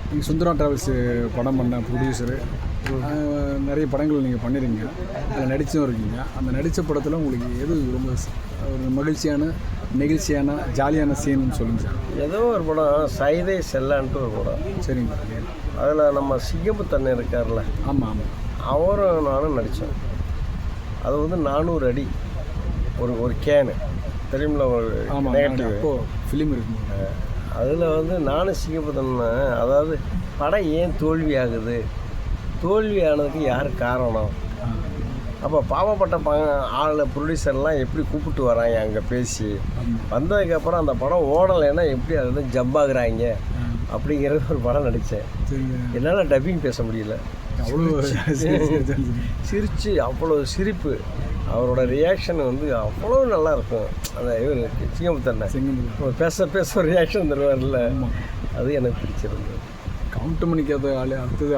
நீங்கள் சுந்தரா டிராவல்ஸு படம் பண்ண ப்ரொடியூசரு, நிறைய படங்கள் நீங்கள் பண்ணிடுங்க, அதில் நடிச்சும் இருக்கீங்க. அந்த நடித்த படத்தில் உங்களுக்கு எது ரொம்ப ஒரு மகிழ்ச்சியான, நெகிழ்ச்சியான, ஜாலியான சீன்னு சொல்லுங்கள் சார். ஏதோ ஒரு படம் சைதை செல்லான்ட்டு ஒரு படம். சரிங்க. அதில் நம்ம சிங்கமுத்தண்ணன் இருக்கார்ல, ஆமாம் ஆமாம், அவரும் நானும் நடித்தோம். அது வந்து 400 அடி ஒரு கேனு தெரியுமில்ல, ஒரு ஆமாம். நெகட்டிவ் அப்போது ஃபிலிம் இருக்குங்க. அதில் வந்து நானும் சிங்கமுத்தண்ணன், அதாவது படம் ஏன் தோல்வி ஆகுது, தோல்வி ஆனதுக்கு யார் காரணம், அப்போ பாவப்பட்ட ஆளை ப்ரொடியூசர்லாம் எப்படி கூப்பிட்டு வராங்க அங்கே பேசி வந்ததுக்கப்புறம் அந்த படம் ஓடலைன்னா எப்படி அதில் ஜம்ப் ஆகுறாங்க அப்படிங்கிறது ஒரு படம் நடித்தேன். என்னால் டப்பிங் பேச முடியல, அவ்வளோ சிரித்து அவ்வளோ சிரிப்பு, அவரோட ரியாக்ஷன் வந்து அவ்வளோ நல்லாயிருக்கும். அந்த இவர் சிங்கமுத்தண்ணன் பேச ஒரு ரியாக்ஷன் தருவார்ல, அது எனக்கு பிடிச்சிருந்தது. கவுண்ட் மணிக்காத ஆள் அடுத்தது